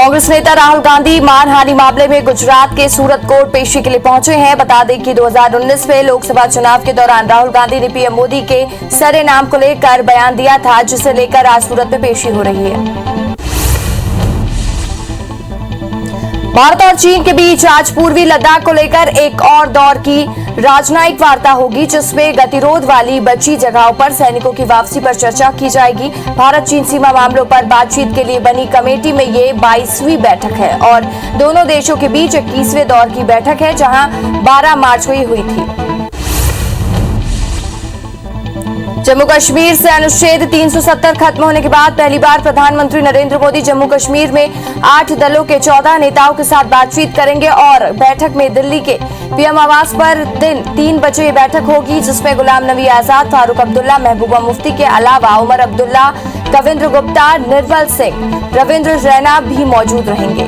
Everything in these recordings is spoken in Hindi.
कांग्रेस नेता राहुल गांधी मानहानि मामले में गुजरात के सूरत कोर्ट पेशी के लिए पहुंचे हैं। बता दें कि 2019 में लोकसभा चुनाव के दौरान राहुल गांधी ने पीएम मोदी के सरेनाम को लेकर बयान दिया था, जिसे लेकर आज सूरत में पेशी हो रही है। भारत और चीन के बीच आज पूर्वी लद्दाख को लेकर एक और दौर की राजनयिक वार्ता होगी, जिसमें गतिरोध वाली बची जगहों पर सैनिकों की वापसी पर चर्चा की जाएगी। भारत चीन सीमा मामलों पर बातचीत के लिए बनी कमेटी में ये 22वीं बैठक है और दोनों देशों के बीच 21वें दौर की बैठक है, जहां 12 मार्च को हुई थी। जम्मू कश्मीर से अनुच्छेद 370 खत्म होने के बाद पहली बार प्रधानमंत्री नरेंद्र मोदी जम्मू कश्मीर में 8 दलों के 14 नेताओं के साथ बातचीत करेंगे और बैठक में दिल्ली के पीएम आवास पर दिन 3 बजे ये बैठक होगी, जिसमें गुलाम नबी आजाद, फारूक अब्दुल्ला, महबूबा मुफ्ती के अलावा उमर अब्दुल्ला, कविंद्र गुप्ता, निर्मल सिंह, रविंद्र रैना भी मौजूद रहेंगे।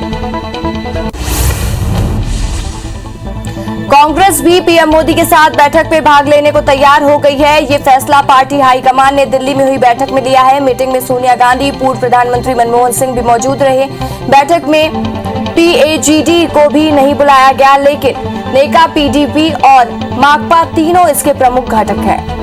कांग्रेस भी पीएम मोदी के साथ बैठक में भाग लेने को तैयार हो गई है। ये फैसला पार्टी हाईकमान ने दिल्ली में हुई बैठक में लिया है। मीटिंग में सोनिया गांधी, पूर्व प्रधानमंत्री मनमोहन सिंह भी मौजूद रहे। बैठक में पीएजीडी को भी नहीं बुलाया गया, लेकिन नेका, पीडीपी और माकपा तीनों इसके प्रमुख घटक हैं।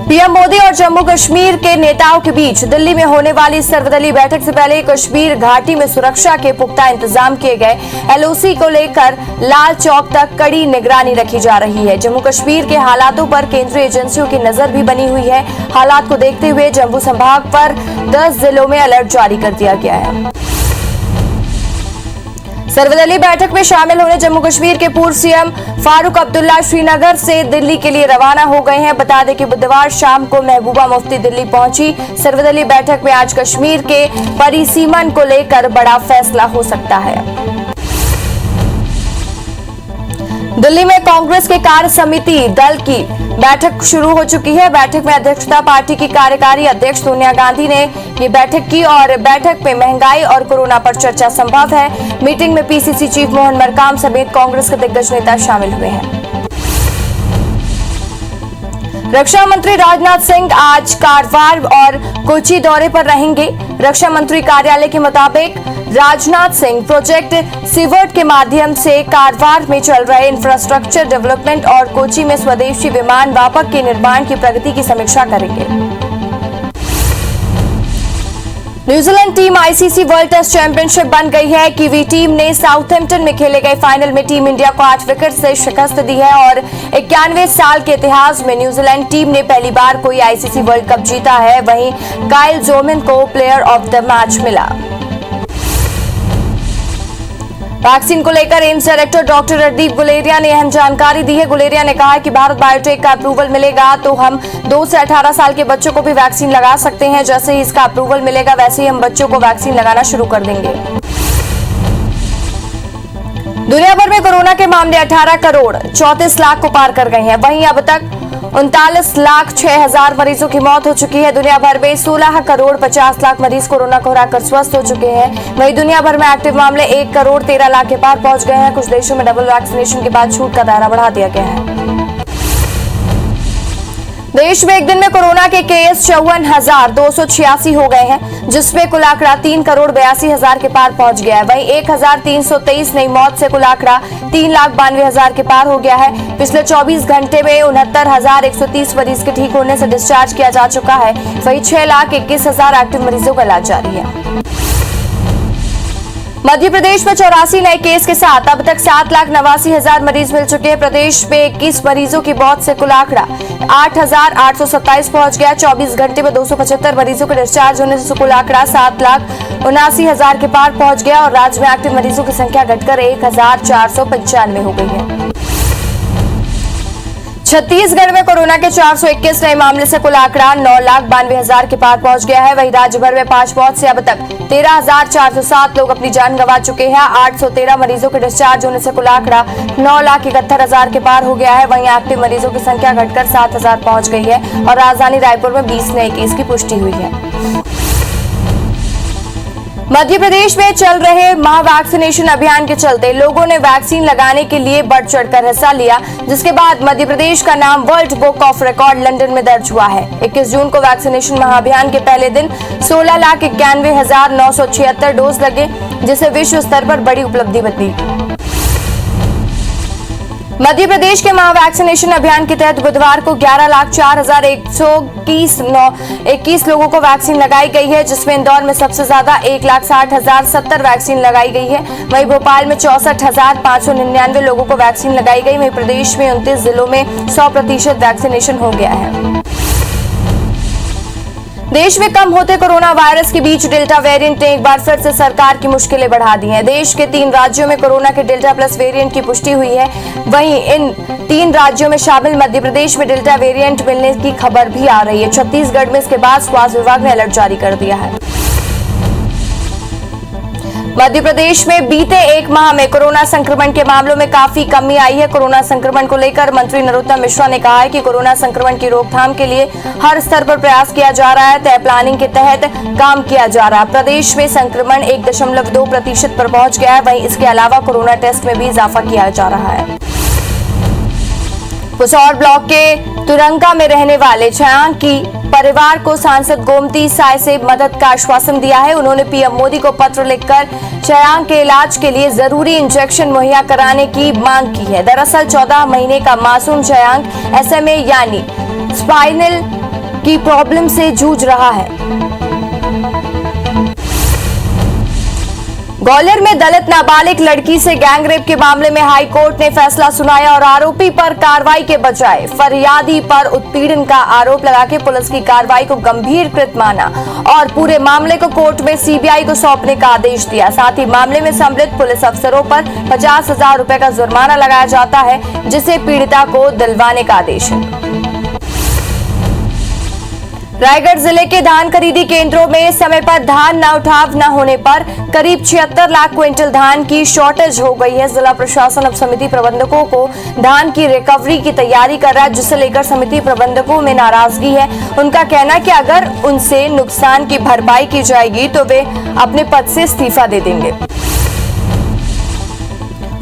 पीएम मोदी और जम्मू कश्मीर के नेताओं के बीच दिल्ली में होने वाली सर्वदलीय बैठक से पहले कश्मीर घाटी में सुरक्षा के पुख्ता इंतजाम किए गए। एलओसी को लेकर लाल चौक तक कड़ी निगरानी रखी जा रही है। जम्मू कश्मीर के हालातों पर केंद्रीय एजेंसियों की नजर भी बनी हुई है। हालात को देखते हुए जम्मू संभाग पर 10 जिलों में अलर्ट जारी कर दिया गया है। सर्वदलीय बैठक में शामिल होने जम्मू कश्मीर के पूर्व सीएम फारूक अब्दुल्ला श्रीनगर से दिल्ली के लिए रवाना हो गए हैं। बता दें कि बुधवार शाम को महबूबा मुफ्ती दिल्ली पहुंची। सर्वदलीय बैठक में आज कश्मीर के परिसीमन को लेकर बड़ा फैसला हो सकता है। दिल्ली में कांग्रेस के कार्य समिति दल की बैठक शुरू हो चुकी है। बैठक में अध्यक्षता पार्टी की कार्यकारी अध्यक्ष सोनिया गांधी ने ये बैठक की और बैठक में महंगाई और कोरोना पर चर्चा संभव है। मीटिंग में पीसीसी चीफ मोहन मरकाम समेत कांग्रेस के दिग्गज नेता शामिल हुए हैं। रक्षा मंत्री राजनाथ सिंह आज कारवार और कोची दौरे पर रहेंगे। रक्षा मंत्री कार्यालय के मुताबिक राजनाथ सिंह प्रोजेक्ट सीवर्ट के माध्यम से कारवार में चल रहे इंफ्रास्ट्रक्चर डेवलपमेंट और कोची में स्वदेशी विमान वापक के निर्माण की प्रगति की समीक्षा करेंगे। New Zealand team ICC world test championship बन गई है। कीवी टीम ने साउथहैम्पटन में खेले गए फाइनल में टीम इंडिया को 8 विकेट से शिकस्त दी है और 91 साल के इतिहास में न्यूजीलैंड टीम ने पहली बार कोई आईसीसी वर्ल्ड कप जीता है। वहीं काइल जोमिन को प्लेयर ऑफ द मैच मिला। वैक्सीन को लेकर AIIMS director doctor Randeep Guleria ने अहम जानकारी दी है। गुलेरिया ने कहा कि भारत बायोटेक का अप्रूवल मिलेगा तो हम 2 से 18 साल के बच्चों को भी वैक्सीन लगा सकते हैं। जैसे ही इसका अप्रूवल मिलेगा वैसे ही हम बच्चों को वैक्सीन लगाना शुरू कर देंगे। दुनिया भर में कोरोना के मामले 18 करोड़ 34 लाख को पार कर गए हैं। वहीं अब तक 39 लाख 6 हजार मरीजों की मौत हो चुकी है। दुनिया भर में 16 करोड़ 50 लाख मरीज कोरोना को हराकर स्वस्थ हो चुके हैं। वहीं दुनिया भर में एक्टिव मामले 1 करोड़ 13 लाख के पार पहुंच गए हैं। कुछ देशों में डबल वैक्सीनेशन के बाद छूट का दायरा बढ़ा दिया गया है। देश में एक दिन में कोरोना के केस 54,286 हो गए हैं, जिसमें कुल आंकड़ा 3 करोड़ 82 हजार के पार पहुंच गया है। वहीं 1,323 नई मौत से कुल आंकड़ा 3,92,000 के पार हो गया है। पिछले 24 घंटे में 69,130 मरीज के ठीक होने से डिस्चार्ज किया जा चुका है। वहीं 6,21,000 एक्टिव मरीजों का इलाज जारी है। मध्य प्रदेश में 84 नए केस के साथ अब तक 7,89,000 मरीज मिल चुके हैं। प्रदेश में 21 मरीजों की मौत से कुल आंकड़ा 8,827 पहुंच गया। 24 घंटे में 275 मरीजों के डिस्चार्ज होने से कुल आंकड़ा 7,79,000 के पार पहुंच गया और राज्य में एक्टिव मरीजों की संख्या घटकर 1,495 हो गई है। छत्तीसगढ़ में कोरोना के 421 नए मामले से कुल आंकड़ा 9,92,000 के पार पहुंच गया है। वहीं राज्य भर में 5 मौत से अब तक 13,407 लोग अपनी जान गंवा चुके हैं। 813 मरीजों के डिस्चार्ज होने से कुल आंकड़ा 9,71,000 के पार हो गया है। वहीं एक्टिव मरीजों की संख्या घटकर 7,000 पहुंच गई है और राजधानी रायपुर में 20 नए केस की पुष्टि हुई है। मध्य प्रदेश में चल रहे महा वैक्सीनेशन अभियान के चलते लोगों ने वैक्सीन लगाने के लिए बढ़ चढ़कर हिस्सा लिया, जिसके बाद मध्य प्रदेश का नाम world book of record London में दर्ज हुआ है। 21 जून को वैक्सीनेशन महाअभियान के पहले दिन 16,91,976 डोज लगे, जिसे विश्व स्तर पर बड़ी उपलब्धि बनी। मध्य प्रदेश के महा वैक्सीनेशन अभियान के तहत बुधवार को 11,04,121 लोगों को वैक्सीन लगाई गई है, जिसमें इंदौर में सबसे ज्यादा 1,60,070 वैक्सीन लगाई गई है। वहीं भोपाल में 64,599 लोगों को वैक्सीन लगाई गई। वहीं प्रदेश में 29 जिलों में 100% वैक्सीनेशन हो गया है। देश में कम होते कोरोना वायरस के बीच डेल्टा वेरिएंट ने एक बार फिर से सरकार की मुश्किलें बढ़ा दी हैं। देश के 3 राज्यों में कोरोना के डेल्टा प्लस वेरिएंट की पुष्टि हुई है। वहीं इन 3 राज्यों में शामिल मध्य प्रदेश में डेल्टा वेरिएंट मिलने की खबर भी आ रही है। छत्तीसगढ़ में इसके बाद स्वास्थ्य विभाग ने अलर्ट जारी कर दिया है। मध्य प्रदेश में बीते 1 माह में कोरोना संक्रमण के मामलों में काफी कमी आई है। कोरोना संक्रमण को लेकर मंत्री नरोत्तम मिश्रा ने कहा है कि कोरोना संक्रमण की रोकथाम के लिए हर स्तर पर प्रयास किया जा रहा है। तय प्लानिंग के तहत काम किया जा रहा है। प्रदेश में संक्रमण 1.2% पर पहुंच गया है। वहीं इसके अलावा कोरोना टेस्ट में भी इजाफा किया जा रहा है। पुसौर ब्लॉक के तुरंका में रहने वाले छयांग की परिवार को सांसद गोमती साय से मदद का आश्वासन दिया है। उन्होंने पीएम मोदी को पत्र लिखकर छयांग के इलाज के लिए जरूरी इंजेक्शन मुहैया कराने की मांग की है। दरअसल 14 महीने का मासूम छयांग SMA यानी स्पाइनल की प्रॉब्लम से जूझ रहा है। ग्वालियर में दलित नाबालिग लड़की से गैंगरेप के मामले में हाई कोर्ट ने फैसला सुनाया और आरोपी पर कार्रवाई के बजाय फरियादी पर उत्पीड़न का आरोप लगा के पुलिस की कार्रवाई को गंभीरकृत माना और पूरे मामले को कोर्ट में CBI को सौंपने का आदेश दिया। साथ ही मामले में सम्मिलित पुलिस अफसरों पर 50,000 रुपए का जुर्माना लगाया जाता है, जिसे पीड़िता को दिलवाने का आदेश है। रायगढ़ जिले के धान खरीदी केंद्रों में समय पर धान न उठाव न होने पर करीब 76 लाख क्विंटल धान की शॉर्टेज हो गई है। जिला प्रशासन अब समिति प्रबंधकों को धान की रिकवरी की तैयारी कर रहा है, जिसे लेकर समिति प्रबंधकों में नाराजगी है। उनका कहना है कि अगर उनसे नुकसान की भरपाई की जाएगी तो वे अपने पद से इस्तीफा दे देंगे।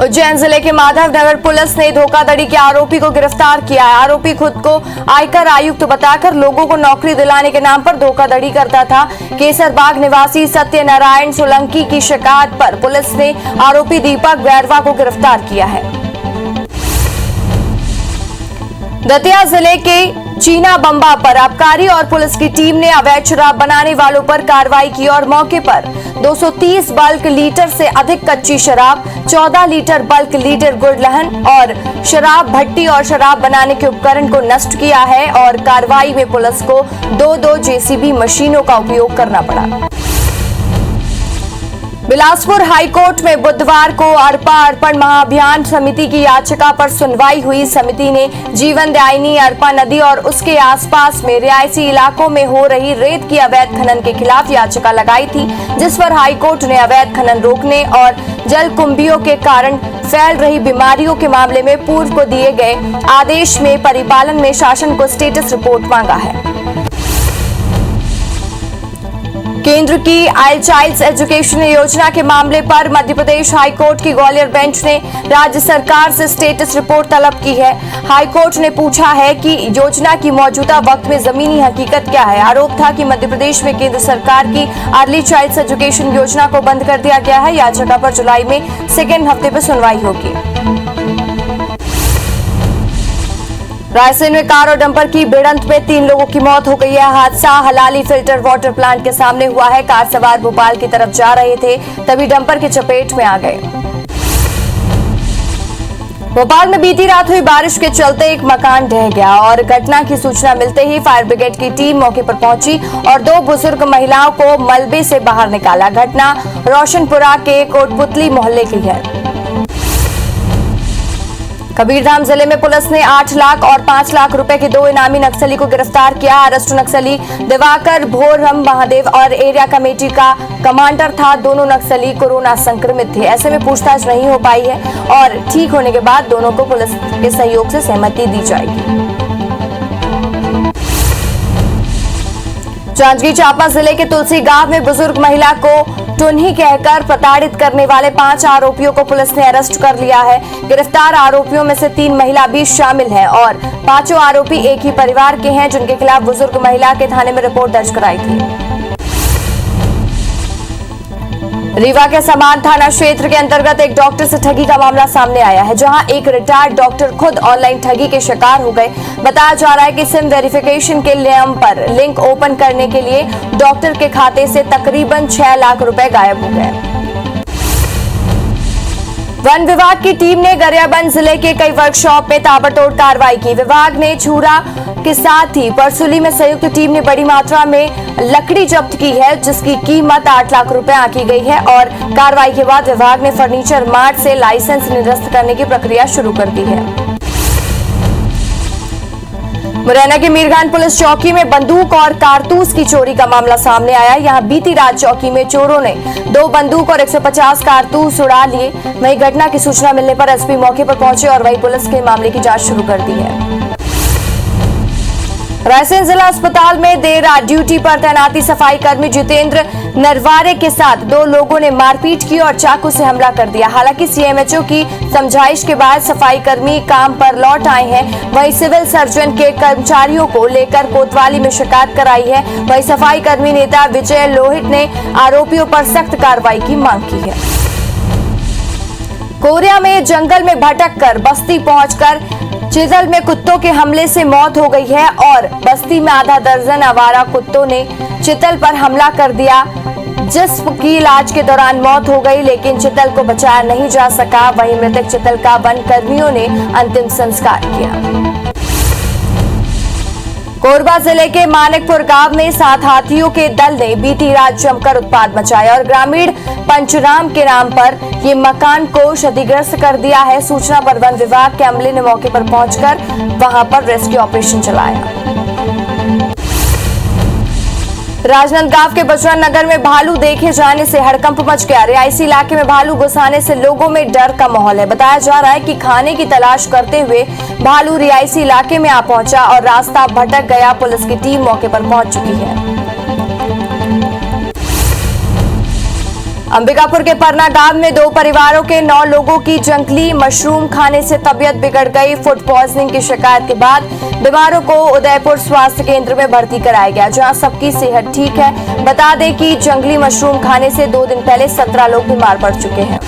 उज्जैन जिले के माधवनगर पुलिस ने धोखाधड़ी के आरोपी को गिरफ्तार किया है। आरोपी खुद को आयकर आयुक्त बताकर लोगों को नौकरी दिलाने के नाम पर धोखाधड़ी करता था। केसरबाग निवासी सत्यनारायण सोलंकी की शिकायत पर पुलिस ने आरोपी दीपक बैरवा को गिरफ्तार किया है। दतिया जिले के चीना बम्बा पर आबकारी और पुलिस की टीम ने अवैध शराब बनाने वालों पर कार्रवाई की और मौके पर 230 बल्क लीटर से अधिक कच्ची शराब, 14 लीटर बल्क लीटर गुड़लहन और शराब भट्टी और शराब बनाने के उपकरण को नष्ट किया है। और कार्रवाई में पुलिस को 2 JCB मशीनों का उपयोग करना पड़ा। बिलासपुर हाईकोर्ट में बुधवार को अरपा अर्पण महाअभियान समिति की याचिका पर सुनवाई हुई। समिति ने जीवन दायिनी अरपा नदी और उसके आसपास में रिहायशी इलाकों में हो रही रेत की अवैध खनन के खिलाफ याचिका लगाई थी, जिस पर हाईकोर्ट ने अवैध खनन रोकने और जलकुंभियों के कारण फैल रही बीमारियों के मामले में पूर्व को दिए गए आदेश में परिपालन में शासन को स्टेटस रिपोर्ट मांगा है। केंद्र की आई चाइल्ड एजुकेशन योजना के मामले पर मध्य प्रदेश हाईकोर्ट की ग्वालियर बेंच ने राज्य सरकार से स्टेटस रिपोर्ट तलब की है। हाईकोर्ट ने पूछा है कि योजना की मौजूदा वक्त में जमीनी हकीकत क्या है। आरोप था कि मध्य प्रदेश में केंद्र सरकार की अर्ली चाइल्ड एजुकेशन योजना को बंद कर दिया गया है। याचिका पर जुलाई में 2nd हफ्ते पर सुनवाई होगी। रायसेन में कार और डंपर की भिड़ंत में 3 लोगों की मौत हो गई है। हादसा हलाली फिल्टर वाटर प्लांट के सामने हुआ है। कार सवार भोपाल की तरफ जा रहे थे, तभी डंपर की चपेट में आ गए। भोपाल में बीती रात हुई बारिश के चलते एक मकान ढह गया और घटना की सूचना मिलते ही फायर ब्रिगेड की टीम मौके पर पहुंची और 2 बुजुर्ग महिलाओं को मलबे से बाहर निकाला। घटना रोशनपुरा के कोटपुतली मोहल्ले की है। कबीरधाम जिले में पुलिस ने 8 लाख और 5 लाख रुपए के 2 इनामी नक्सली को गिरफ्तार किया। अरेस्ट नक्सली दिवाकर भोरम महादेव और एरिया कमेटी का कमांडर था। दोनों नक्सली कोरोना संक्रमित थे। ऐसे में पूछताछ नहीं हो पाई है और ठीक होने के बाद दोनों को पुलिस के सहयोग से सहमति दी जाएगी। जांजगीर चांपा जिले के तुलसी गांव में बुजुर्ग महिला को टुन्ही कहकर प्रताड़ित करने वाले 5 आरोपियों को पुलिस ने अरेस्ट कर लिया है। गिरफ्तार आरोपियों में से 3 महिला भी शामिल हैं और 5 आरोपी एक ही परिवार के हैं, जिनके खिलाफ बुजुर्ग महिला के थाने में रिपोर्ट दर्ज कराई थी। रीवा के समान थाना क्षेत्र के अंतर्गत एक डॉक्टर से ठगी का मामला सामने आया है, जहां एक रिटायर्ड डॉक्टर खुद ऑनलाइन ठगी के शिकार हो गए। बताया जा रहा है कि सिम वेरिफिकेशन के नाम पर लिंक ओपन करने के लिए डॉक्टर के खाते से तकरीबन 6 लाख रुपए गायब हो गए। वन विभाग की टीम ने गरियाबंद जिले के कई वर्कशॉप में ताबड़तोड़ कार्रवाई की। विभाग ने छूरा के साथ ही परसुली में संयुक्त टीम ने बड़ी मात्रा में लकड़ी जब्त की है, जिसकी कीमत 8 लाख रुपए आंकी गई है और कार्रवाई के बाद विभाग ने फर्नीचर मार्ट से लाइसेंस निरस्त करने की प्रक्रिया शुरू कर दी है। मुरैना की मीरगंज पुलिस चौकी में बंदूक और कारतूस की चोरी का मामला सामने आया। यहां बीती रात चौकी में चोरों ने 2 बंदूक और 150 कारतूस उड़ा लिए। वहीं घटना की सूचना मिलने पर एसपी मौके पर पहुंचे और वहीं पुलिस के मामले की जांच शुरू कर दी है। रायसेन जिला अस्पताल में देर रात ड्यूटी पर तैनाती सफाई कर्मी जितेंद्र नरवारे के साथ 2 लोगों ने मारपीट की और चाकू से हमला कर दिया। हालांकि सीएमएचओ की समझाइश के बाद सफाई कर्मी काम पर लौट आए हैं। वहीं सिविल सर्जन के कर्मचारियों को लेकर कोतवाली में शिकायत कराई है। वहीं सफाई कर्मी नेता विजय लोहित ने आरोपियों पर सख्त कार्रवाई की मांग की है। कोरिया में जंगल में भटक कर बस्ती पहुंचकर चितल में कुत्तों के हमले से मौत हो गई है और बस्ती में आधा दर्जन आवारा कुत्तों ने चितल पर हमला कर दिया, जिसकी इलाज के दौरान मौत हो गई, लेकिन चितल को बचाया नहीं जा सका। वहीं मृतक चितल का वन कर्मियों ने अंतिम संस्कार किया। कोरबा जिले के मानिकपुर गांव में 7 हाथियों के दल ने बीती रात जमकर उत्पात मचाया और ग्रामीण पंचराम के नाम पर ये मकान को क्षतिग्रस्त कर दिया है। सूचना पर वन विभाग के अमले ने मौके पर पहुंचकर वहां पर रेस्क्यू ऑपरेशन चलाया। राजनांदगांव के बजरंग नगर में भालू देखे जाने से हड़कंप मच गया। रिहायशी इलाके में भालू घुस आने से लोगों में डर का माहौल है। बताया जा रहा है कि खाने की तलाश करते हुए भालू रिहायशी इलाके में आ पहुंचा और रास्ता भटक गया। पुलिस की टीम मौके पर पहुंच चुकी है। अंबिकापुर के परना गांव में 2 परिवारों के 9 लोगों की जंगली मशरूम खाने से तबीयत बिगड़ गई। फूड पॉइजनिंग की शिकायत के बाद बीमारों को उदयपुर स्वास्थ्य केंद्र में भर्ती कराया गया, जहां सबकी सेहत ठीक है। बता दें कि जंगली मशरूम खाने से 2 दिन पहले 17 लोग बीमार पड़ चुके हैं।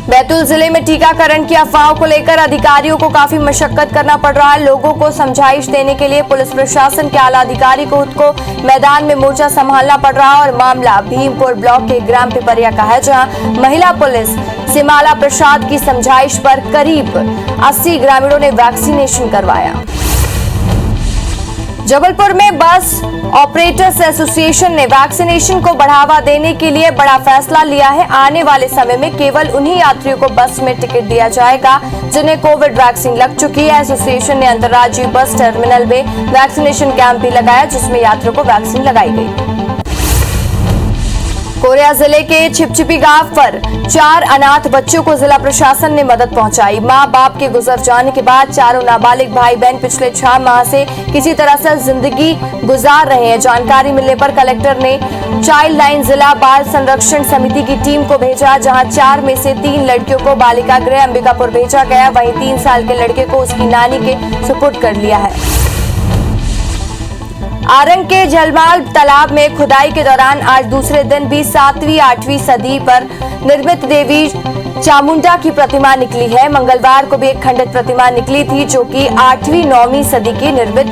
बैतूल जिले में टीकाकरण की अफवाहों को लेकर अधिकारियों को काफी मशक्कत करना पड़ रहा है। लोगों को समझाइश देने के लिए पुलिस प्रशासन के आला अधिकारी को खुद को मैदान में मोर्चा संभालना पड़ रहा है और मामला भीमपुर ब्लॉक के ग्राम पिपरिया का है, जहां महिला पुलिस सिमाला प्रसाद की समझाइश पर करीब 80 ग्रामीणों ने वैक्सीनेशन करवाया। जबलपुर में बस ऑपरेटर्स एसोसिएशन ने वैक्सीनेशन को बढ़ावा देने के लिए बड़ा फैसला लिया है। आने वाले समय में केवल उन्हीं यात्रियों को बस में टिकट दिया जाएगा जिन्हें कोविड वैक्सीन लग चुकी है। एसोसिएशन ने अंतर्राज्यीय बस टर्मिनल में वैक्सीनेशन कैंप भी लगाया, जिसमें यात्रियों को वैक्सीन लगाई गई। कोरिया जिले के छिपछिपी गांव पर 4 अनाथ बच्चों को जिला प्रशासन ने मदद पहुंचाई। मां बाप के गुजर जाने के बाद चारों नाबालिग भाई बहन पिछले 6 माह से किसी तरह से जिंदगी गुजार रहे हैं। जानकारी मिलने पर कलेक्टर ने चाइल्ड लाइन जिला बाल संरक्षण समिति की टीम को भेजा, जहां 4 में से 3 लड़कियों को बालिका गृह अंबिकापुर भेजा गया। वहीं 3 साल के लड़के को उसकी नानी के सुपुर्द कर लिया है। आरंग के जलमाल तालाब में खुदाई के दौरान आज दूसरे दिन भी 7वीं-8वीं सदी पर निर्मित देवी चामुंडा की प्रतिमा निकली है। मंगलवार को भी एक खंडित प्रतिमा निकली थी, जो कि 8वीं-9वीं सदी की निर्मित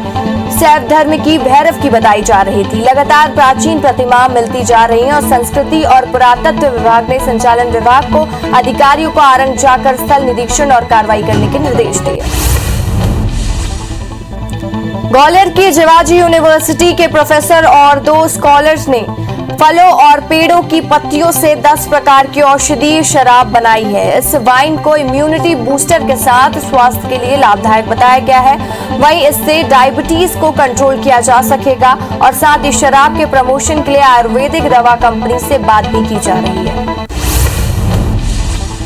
शैव धर्म की भैरव की बताई जा रही थी। लगातार प्राचीन प्रतिमा मिलती जा रही है और संस्कृति और पुरातत्व विभाग ने संचालन विभाग को अधिकारियों को आरंग जाकर स्थल निरीक्षण और कार्रवाई करने के निर्देश दिए। ग्वालियर की जिवाजी यूनिवर्सिटी के प्रोफेसर और 2 स्कॉलर्स ने फलों और पेड़ों की पत्तियों से 10 प्रकार की औषधीय शराब बनाई है। इस वाइन को इम्यूनिटी बूस्टर के साथ स्वास्थ्य के लिए लाभदायक बताया गया है। वहीं इससे डायबिटीज को कंट्रोल किया जा सकेगा और साथ ही शराब के प्रमोशन के लिए आयुर्वेदिक दवा कंपनी से बात भी की जा रही है।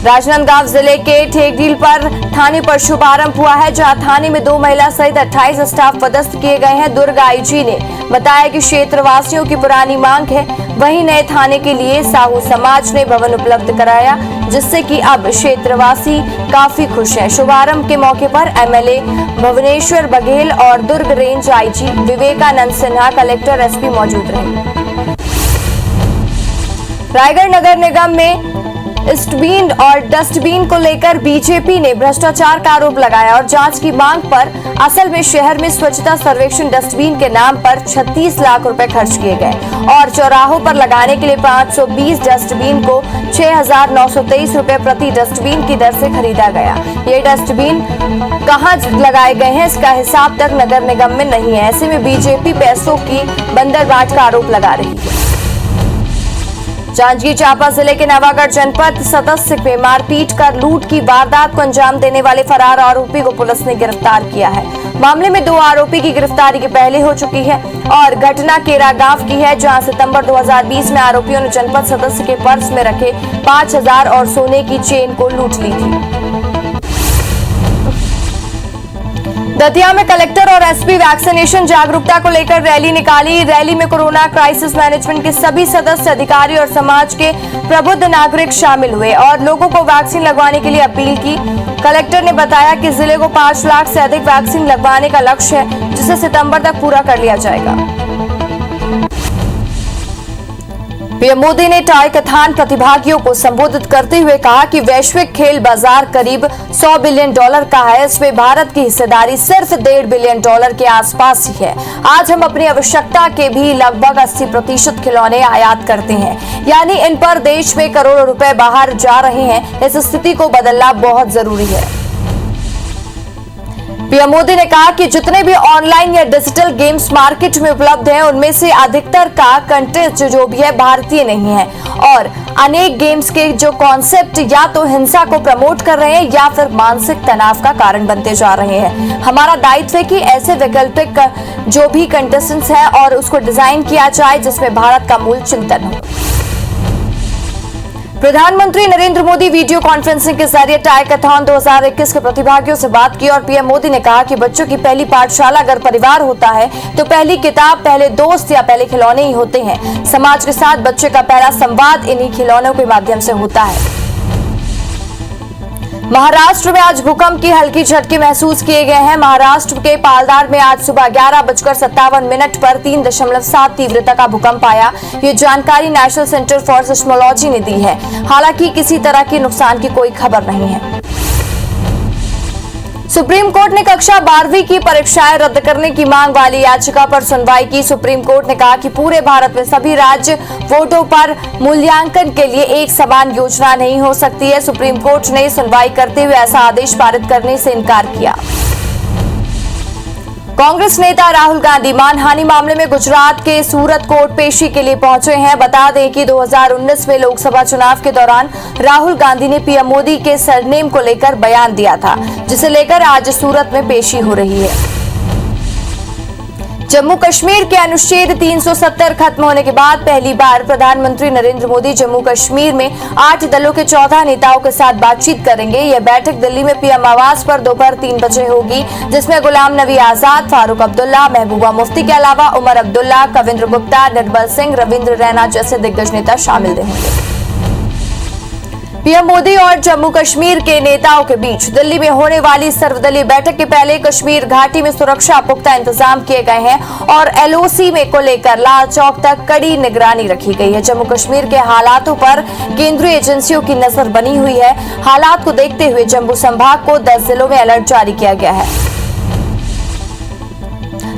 राजनांदगांव जिले के ठेकडील पर थाने पर शुभारंभ हुआ है, जहां थाने में 2 महिला सहित 28 स्टाफ पदस्थ किए गए हैं। दुर्ग आईजी ने बताया कि क्षेत्रवासियों की पुरानी मांग है, वहीं नए थाने के लिए साहू समाज ने भवन उपलब्ध कराया, जिससे कि अब क्षेत्रवासी काफी खुश हैं। शुभारंभ के मौके पर एमएलए भुवनेश्वर बघेल और Durg range IG Vivekanand Sinha, collector SP मौजूद रहे। रायगढ़ नगर निगम में ईस्टबीन और डस्टबिन को लेकर बीजेपी ने भ्रष्टाचार का आरोप लगाया और जांच की मांग पर असल में शहर में स्वच्छता सर्वेक्षण डस्टबिन के नाम पर 36 लाख रुपए खर्च किए गए और चौराहों पर लगाने के लिए 520 डस्टबिन को 6,923 रुपए प्रति डस्टबिन की दर से खरीदा गया। ये डस्टबिन कहां लगाए गए हैं, इसका हिसाब तक नगर निगम में नहीं है। ऐसे में बीजेपी पैसों की बंदरबाट का आरोप लगा रही है। जांजगीर चांपा जिले के नवागढ़ जनपद सदस्य में मारपीट कर लूट की वारदात को अंजाम देने वाले फरार आरोपी को पुलिस ने गिरफ्तार किया है। मामले में 2 आरोपी की गिरफ्तारी की पहले हो चुकी है और घटना केरा गांव की है, जहां सितंबर 2020 में आरोपियों ने जनपद सदस्य के पर्स में रखे 5,000 और सोने की चेन को लूट ली थी। दतिया में कलेक्टर और एसपी वैक्सीनेशन जागरूकता को लेकर रैली निकाली। रैली में कोरोना क्राइसिस मैनेजमेंट के सभी सदस्य, अधिकारी और समाज के प्रबुद्ध नागरिक शामिल हुए और लोगों को वैक्सीन लगवाने के लिए अपील की। कलेक्टर ने बताया कि जिले को 5 लाख से अधिक वैक्सीन लगवाने का लक्ष्य है, जिसे सितंबर तक पूरा कर लिया जाएगा। पीएम मोदी ने टाइकथॉन प्रतिभागियों को संबोधित करते हुए कहा कि वैश्विक खेल बाजार करीब $100 बिलियन का है। इसमें भारत की हिस्सेदारी सिर्फ $1.5 बिलियन के आसपास ही है। आज हम अपनी आवश्यकता के भी लगभग 80% खिलौने आयात करते हैं, यानी इन पर देश में करोड़ों रुपए बाहर जा रहे हैं। इस स्थिति को बदलना बहुत जरूरी है। पीएम मोदी ने कहा कि जितने भी ऑनलाइन या डिजिटल गेम्स मार्केट में उपलब्ध हैं, उनमें से अधिकतर का कंटेंट जो भी है भारतीय नहीं है और अनेक गेम्स के जो कॉन्सेप्ट या तो हिंसा को प्रमोट कर रहे हैं या फिर मानसिक तनाव का कारण बनते जा रहे हैं। हमारा दायित्व है कि ऐसे वैकल्पिक जो भी कंटेस्टेंट्स हैं और उसको डिजाइन किया जाए जिसमें भारत का मूल चिंतन हो। प्रधानमंत्री नरेंद्र मोदी वीडियो कॉन्फ्रेंसिंग के जरिए टाइकथॉन 2021 के प्रतिभागियों से बात की और पीएम मोदी ने कहा कि बच्चों की पहली पाठशाला अगर परिवार होता है तो पहली किताब, पहले दोस्त या पहले खिलौने ही होते हैं। समाज के साथ बच्चे का पहला संवाद इन्हीं खिलौनों के माध्यम से होता है। महाराष्ट्र में आज भूकंप की हल्की झटके महसूस किए गए हैं। महाराष्ट्र के पालदार में आज सुबह 11:57 पर 3.7 तीव्रता का भूकंप आया। ये जानकारी नेशनल सेंटर फॉर सिस्मोलॉजी ने दी है। हालांकि किसी तरह के नुकसान की कोई खबर नहीं है। सुप्रीम कोर्ट ने कक्षा 12वीं की परीक्षाएं रद्द करने की मांग वाली याचिका पर सुनवाई की। सुप्रीम कोर्ट ने कहा कि पूरे भारत में सभी राज्य वोटों पर मूल्यांकन के लिए एक समान योजना नहीं हो सकती है। सुप्रीम कोर्ट ने सुनवाई करते हुए ऐसा आदेश पारित करने से इनकार किया। कांग्रेस नेता राहुल गांधी मानहानि मामले में गुजरात के सूरत कोर्ट पेशी के लिए पहुंचे हैं। बता दें कि 2019 में लोकसभा चुनाव के दौरान राहुल गांधी ने पीएम मोदी के सरनेम को लेकर बयान दिया था, जिसे लेकर आज सूरत में पेशी हो रही है। जम्मू कश्मीर के अनुच्छेद 370 खत्म होने के बाद पहली बार प्रधानमंत्री नरेंद्र मोदी जम्मू कश्मीर में 8 दलों के 14 नेताओं के साथ बातचीत करेंगे। यह बैठक दिल्ली में पीएम आवास पर दोपहर 3 बजे होगी, जिसमें गुलाम नबी आजाद, फारूक अब्दुल्ला, महबूबा मुफ्ती के अलावा उमर अब्दुल्ला, कविंद्र गुप्ता, निर्मल सिंह, रविंद्र रैना जैसे दिग्गज नेता शामिल होंगे। पीएम मोदी और जम्मू कश्मीर के नेताओं के बीच दिल्ली में होने वाली सर्वदलीय बैठक के पहले कश्मीर घाटी में सुरक्षा पुख्ता इंतजाम किए गए हैं और एलओसी में को लेकर लाल चौक तक कड़ी निगरानी रखी गई है। जम्मू कश्मीर के हालातों पर केंद्रीय एजेंसियों की नजर बनी हुई है। हालात को देखते हुए जम्मू संभाग को 10 जिलों में अलर्ट जारी किया गया है।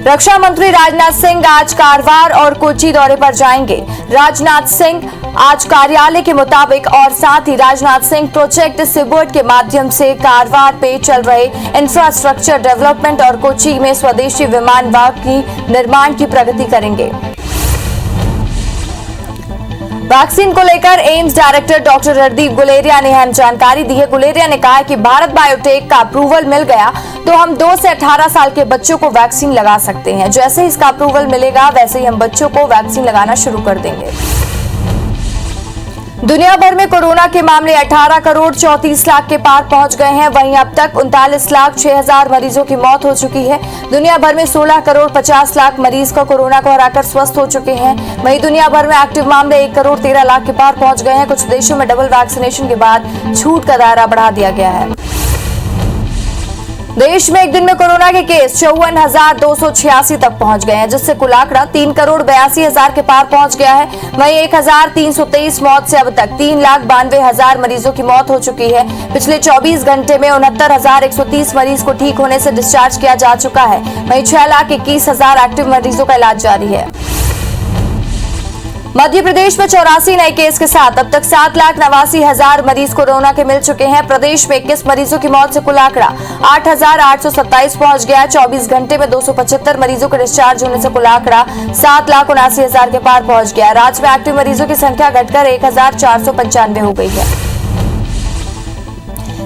रक्षा मंत्री राजनाथ सिंह आज कारवार और कोच्चि दौरे पर जाएंगे। राजनाथ सिंह आज कार्यालय के मुताबिक और साथ ही राजनाथ सिंह प्रोजेक्ट सिबर्ट के माध्यम से कारवार पे चल रहे इंफ्रास्ट्रक्चर डेवलपमेंट और कोच्चि में स्वदेशी विमान वाहक की निर्माण की प्रगति करेंगे। वैक्सीन को लेकर AIIMS director doctor Randeep Guleria ने अहम जानकारी दी है। गुलेरिया ने कहा कि भारत बायोटेक का अप्रूवल मिल गया तो हम 2 से 18 साल के बच्चों को वैक्सीन लगा सकते हैं। जैसे ही इसका अप्रूवल मिलेगा वैसे ही हम बच्चों को वैक्सीन लगाना शुरू कर देंगे। दुनिया भर में कोरोना के मामले 18 करोड़ 34 लाख के पार पहुंच गए हैं। वहीं अब तक 39 लाख 6,000 मरीजों की मौत हो चुकी है। दुनिया भर में 16 करोड़ 50 लाख मरीज को कोरोना को हराकर स्वस्थ हो चुके हैं। वहीं दुनिया भर में एक्टिव मामले 1 करोड़ 13 लाख के पार पहुंच गए हैं। कुछ देशों में डबल वैक्सीनेशन के बाद छूट का दायरा बढ़ा दिया गया है। देश में एक दिन में कोरोना के केस 54,286 तक पहुंच गए हैं, जिससे कुल आंकड़ा 3 करोड़ 82,000 के पार पहुंच गया है। वहीं 1,323 मौत से अब तक 3,92,000 मरीजों की मौत हो चुकी है। पिछले 24 घंटे में 69,130 मरीज को ठीक होने से डिस्चार्ज किया जा चुका है। वहीं 6,21,000 एक्टिव मरीजों का इलाज जारी है। मध्य प्रदेश में 84 नए केस के साथ अब तक 7,89,000 मरीज कोरोना के मिल चुके हैं। प्रदेश में 21 मरीजों की मौत से कुल आंकड़ा 8,827 पहुंच गया। 24 घंटे में 275 मरीजों के डिस्चार्ज होने से कुल आंकड़ा 7,79,000 के पार पहुंच गया। राज्य में एक्टिव मरीजों की संख्या घटकर 1,495 हो गई है।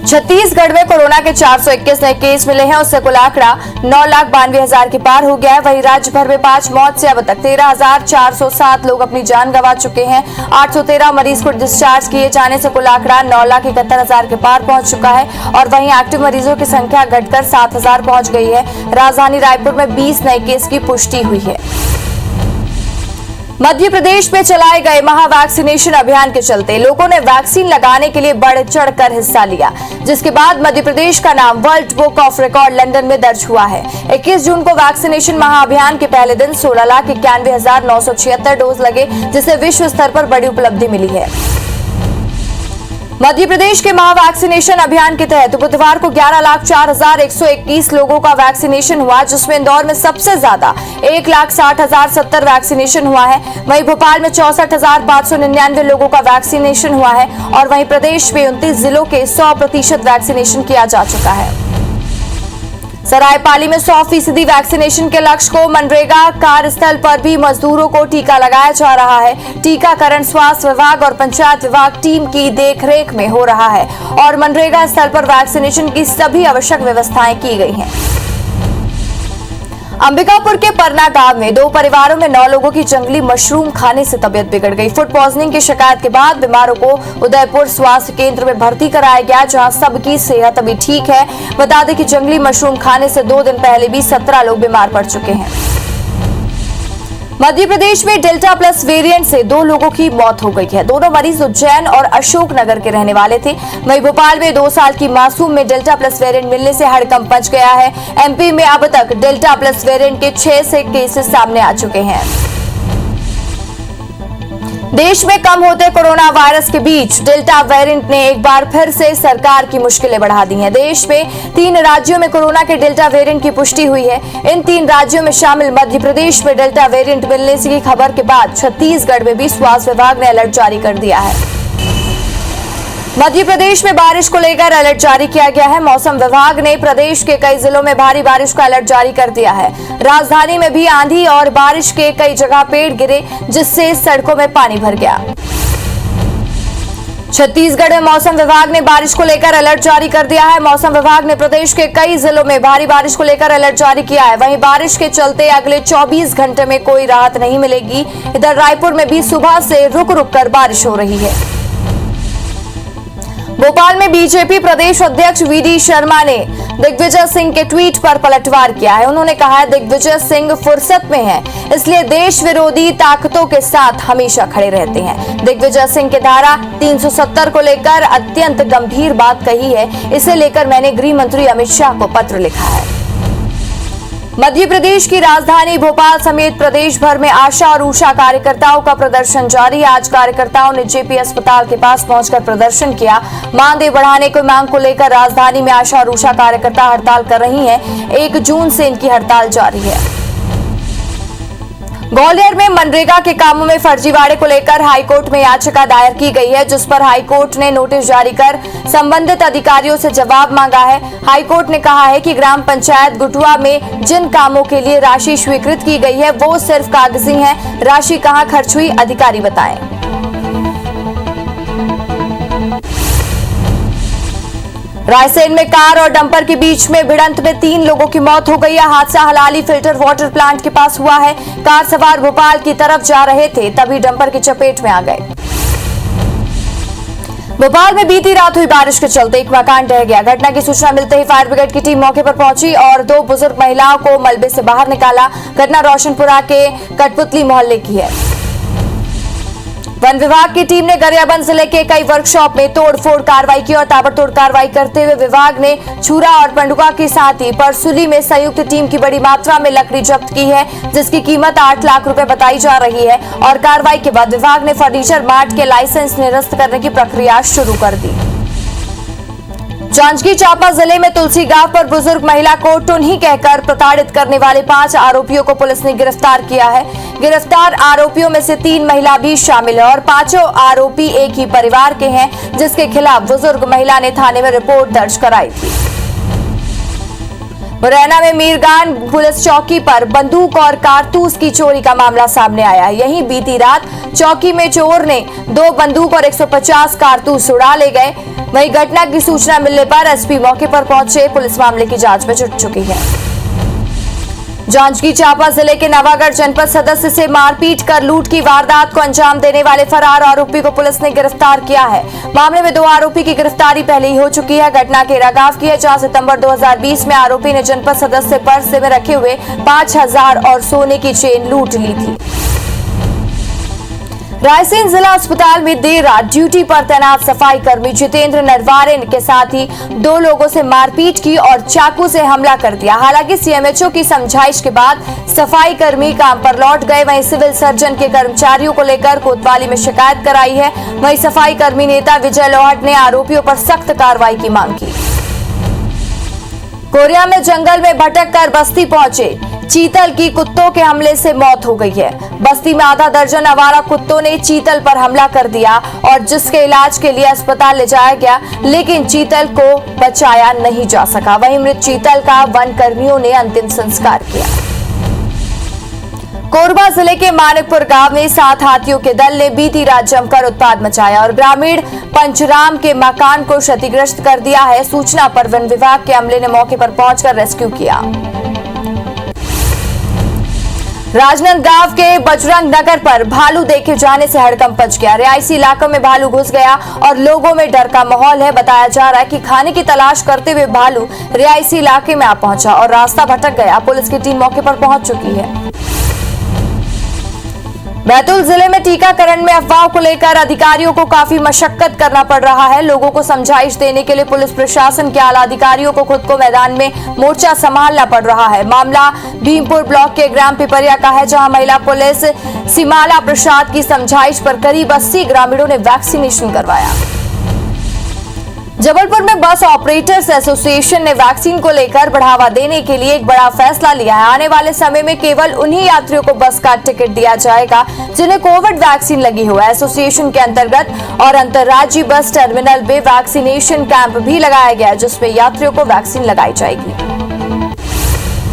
छत्तीसगढ़ में कोरोना के 421 नए केस मिले हैं, उससे कुल आंकड़ा 9,92,000 के पार हो गया है। वहीं राज्य भर में 5 मौत से अब तक 13,407 लोग अपनी जान गंवा चुके हैं। 813 मरीज को डिस्चार्ज किए जाने से कुल आंकड़ा 9,71,000 के पार पहुंच चुका है। और वहीं एक्टिव मरीजों की संख्या घटकर 7,000 पहुंच गई है। राजधानी रायपुर में 20 नए केस की पुष्टि हुई है। मध्य प्रदेश में चलाए गए महा वैक्सीनेशन अभियान के चलते लोगों ने वैक्सीन लगाने के लिए बढ़ चढ़कर हिस्सा लिया, जिसके बाद मध्य प्रदेश का नाम world book of record London में दर्ज हुआ है। 21 जून को वैक्सीनेशन महाअभियान के पहले दिन 16,91,976 डोज लगे, जिसे विश्व स्तर पर बड़ी उपलब्धि मिली है। मध्य प्रदेश के महा वैक्सीनेशन अभियान के तहत बुधवार को 11,04,121 लोगों का वैक्सीनेशन हुआ, जिसमें इंदौर में सबसे ज्यादा 1,60,070 वैक्सीनेशन हुआ है। वहीं भोपाल में 64,599 लोगों का वैक्सीनेशन हुआ है। और वहीं प्रदेश में 29 जिलों के 100% वैक्सीनेशन किया जा चुका है। सरायपाली में 100% वैक्सीनेशन के लक्ष्य को मनरेगा कार्यस्थल पर भी मजदूरों को टीका लगाया जा रहा है। टीकाकरण स्वास्थ्य विभाग और पंचायत विभाग टीम की देखरेख में हो रहा है और मनरेगा स्थल पर वैक्सीनेशन की सभी आवश्यक व्यवस्थाएं की गई हैं। अंबिकापुर के परना गांव में 2 परिवारों में 9 लोगों की जंगली मशरूम खाने से तबीयत बिगड़ गई। फूड पॉइजनिंग की शिकायत के बाद बीमारों को उदयपुर स्वास्थ्य केंद्र में भर्ती कराया गया, जहां सबकी सेहत अभी ठीक है। बता दें कि जंगली मशरूम खाने से 2 दिन पहले भी 17 लोग बीमार पड़ चुके हैं। मध्य प्रदेश में डेल्टा प्लस वेरिएंट से 2 लोगों की मौत हो गई है। दोनों मरीज उज्जैन और अशोकनगर के रहने वाले थे। वहीं भोपाल में 2 साल की मासूम में डेल्टा प्लस वेरिएंट मिलने से हड़कंप मच गया है। एमपी में अब तक डेल्टा प्लस वेरिएंट के 6 से केसेस सामने आ चुके हैं। देश में कम होते कोरोना वायरस के बीच डेल्टा वेरिएंट ने एक बार फिर से सरकार की मुश्किलें बढ़ा दी हैं। देश में 3 राज्यों में कोरोना के डेल्टा वेरिएंट की पुष्टि हुई है। इन 3 राज्यों में शामिल मध्य प्रदेश में डेल्टा वेरिएंट मिलने की खबर के बाद छत्तीसगढ़ में भी स्वास्थ्य विभाग ने अलर्ट जारी कर दिया है। मध्य प्रदेश में बारिश को लेकर अलर्ट जारी किया गया है। मौसम विभाग ने प्रदेश के कई जिलों में भारी बारिश का अलर्ट जारी कर दिया है। राजधानी में भी आंधी और बारिश के कई जगह पेड़ गिरे, जिससे सड़कों में पानी भर गया। छत्तीसगढ़ में मौसम विभाग ने बारिश को लेकर अलर्ट जारी कर दिया है। मौसम विभाग ने प्रदेश के कई जिलों में भारी बारिश को लेकर अलर्ट जारी किया है। वहीं बारिश के चलते अगले 24 घंटे में कोई राहत नहीं मिलेगी। इधर रायपुर में भी सुबह से रुक रुक कर बारिश हो रही है। भोपाल में बीजेपी प्रदेश अध्यक्ष वीडी शर्मा ने दिग्विजय सिंह के ट्वीट पर पलटवार किया है। उन्होंने कहा है, दिग्विजय सिंह फुर्सत में हैं, इसलिए देश विरोधी ताकतों के साथ हमेशा खड़े रहते हैं। दिग्विजय सिंह के धारा 370 को लेकर अत्यंत गंभीर बात कही है। इसे लेकर मैंने गृह मंत्री अमित शाह को पत्र लिखा है। मध्य प्रदेश की राजधानी भोपाल समेत प्रदेश भर में आशा और उषा कार्यकर्ताओं का प्रदर्शन जारी। आज कार्यकर्ताओं ने जेपी अस्पताल के पास पहुंचकर प्रदर्शन किया। मानदेय बढ़ाने की मांग को लेकर राजधानी में आशा और उषा कार्यकर्ता हड़ताल कर रही हैं। 1 जून से इनकी हड़ताल जारी है। ग्वालियर में मनरेगा के कामों में फर्जीवाड़े को लेकर हाईकोर्ट में याचिका दायर की गई है, जिस पर हाईकोर्ट ने नोटिस जारी कर संबंधित अधिकारियों से जवाब मांगा है। हाईकोर्ट ने कहा है कि ग्राम पंचायत गुटुआ में जिन कामों के लिए राशि स्वीकृत की गई है वो सिर्फ कागजी है। राशि कहां खर्च हुई, अधिकारी बताएं। रायसेन में कार और डंपर के बीच में भिड़ंत में 3 लोगों की मौत हो गई है। हादसा हलाली फिल्टर वाटर प्लांट के पास हुआ है। कार सवार भोपाल की तरफ जा रहे थे, तभी डंपर की चपेट में आ गए। भोपाल में बीती रात हुई बारिश के चलते एक मकान ढह गया। घटना की सूचना मिलते ही फायर ब्रिगेड की टीम मौके पर पहुंची और 2 बुजुर्ग महिलाओं को मलबे से बाहर निकाला। घटना रोशनपुरा के कठपुतली मोहल्ले की है। वन विभाग की टीम ने गरियाबंद जिले के कई वर्कशॉप में तोड़फोड़ कार्रवाई की और ताबड़तोड़ कार्रवाई करते हुए विभाग ने छुरा और पंडुका के साथ ही परसुली में संयुक्त टीम की बड़ी मात्रा में लकड़ी जब्त की है, जिसकी कीमत 8 लाख रुपए बताई जा रही है। और कार्रवाई के बाद विभाग ने फर्नीचर मार्ट के लाइसेंस निरस्त करने की प्रक्रिया शुरू कर दी। जांजगीर चांपा जिले में तुलसी गांव पर बुजुर्ग महिला को टुन्ही कहकर प्रताड़ित करने वाले 5 आरोपियों को पुलिस ने गिरफ्तार किया है। गिरफ्तार आरोपियों में से 3 महिला भी शामिल है और 5 आरोपी एक ही परिवार के हैं, जिसके खिलाफ बुजुर्ग महिला ने थाने में रिपोर्ट दर्ज कराई थी। मुरैना में मीरगान पुलिस चौकी पर बंदूक और कारतूस की चोरी का मामला सामने आया है। यहीं बीती रात चौकी में चोर ने 2 बंदूक और 150 कारतूस उड़ा ले गए। वहीं घटना की सूचना मिलने पर एसपी मौके पर पहुंचे। पुलिस मामले की जांच में जुट चुकी है। जांजगीर चांपा जिले के नवागढ़ जनपद सदस्य से मारपीट कर लूट की वारदात को अंजाम देने वाले फरार आरोपी को पुलिस ने गिरफ्तार किया है। मामले में 2 आरोपी की गिरफ्तारी पहले ही हो चुकी है। घटना के रागाव की है, जहां सितंबर 2020 में आरोपी ने जनपद सदस्य पर्स में रखे हुए 5,000 और सोने की चेन लूट ली थी। रायसेन जिला अस्पताल में देर रात ड्यूटी पर तैनात सफाई कर्मी जितेंद्र नरवारे के साथ ही 2 लोगों से मारपीट की और चाकू से हमला कर दिया। हालांकि सीएमएचओ की समझाइश के बाद सफाई कर्मी काम पर लौट गए। वहीं सिविल सर्जन के कर्मचारियों को लेकर कोतवाली में शिकायत कराई है। वहीं सफाई कर्मी नेता विजय लोहट ने आरोपियों पर सख्त कार्रवाई की मांग की। कोरिया में जंगल में भटक कर बस्ती पहुंचे चीतल की कुत्तों के हमले से मौत हो गई है। बस्ती में आधा दर्जन आवारा कुत्तों ने चीतल पर हमला कर दिया और जिसके इलाज के लिए अस्पताल ले जाया गया, लेकिन चीतल को बचाया नहीं जा सका। वहीं मृत चीतल का वन कर्मियों ने अंतिम संस्कार किया। कोरबा जिले के मानिकपुर गांव में 7 हाथियों के दल ने बीती रात जमकर उत्पात मचाया और ग्रामीण पंचराम के मकान को क्षतिग्रस्त कर दिया है। सूचना पर वन विभाग के अमले ने मौके पर पहुंचकर रेस्क्यू किया। राजनांदगांव के बजरंग नगर पर भालू देखे जाने से हड़कंप मच गया। रिहायशी इलाकों में भालू घुस गया और लोगों में डर का माहौल है। बताया जा रहा है कि खाने की तलाश करते हुए भालू रिहायशी इलाके में आ पहुंचा और रास्ता भटक गया। पुलिस की टीम मौके पर पहुंच चुकी है। बैतूल जिले में टीकाकरण में अफवाहों को लेकर अधिकारियों को काफी मशक्कत करना पड़ रहा है। लोगों को समझाइश देने के लिए पुलिस प्रशासन के आला अधिकारियों को खुद को मैदान में मोर्चा संभालना पड़ रहा है। मामला भीमपुर ब्लॉक के ग्राम पिपरिया का है, जहां महिला पुलिस सिमाला प्रसाद की समझाइश पर करीब 80 ग्रामीणों ने वैक्सीनेशन करवाया। जबलपुर में बस ऑपरेटर्स एसोसिएशन ने वैक्सीन को लेकर बढ़ावा देने के लिए एक बड़ा फैसला लिया है। आने वाले समय में केवल उन्हीं यात्रियों को बस का टिकट दिया जाएगा जिन्हें कोविड वैक्सीन लगी हो। एसोसिएशन के अंतर्गत और अंतर्राज्यीय बस टर्मिनल में वैक्सीनेशन कैंप भी लगाया गया, जिसमें यात्रियों को वैक्सीन लगाई जाएगी।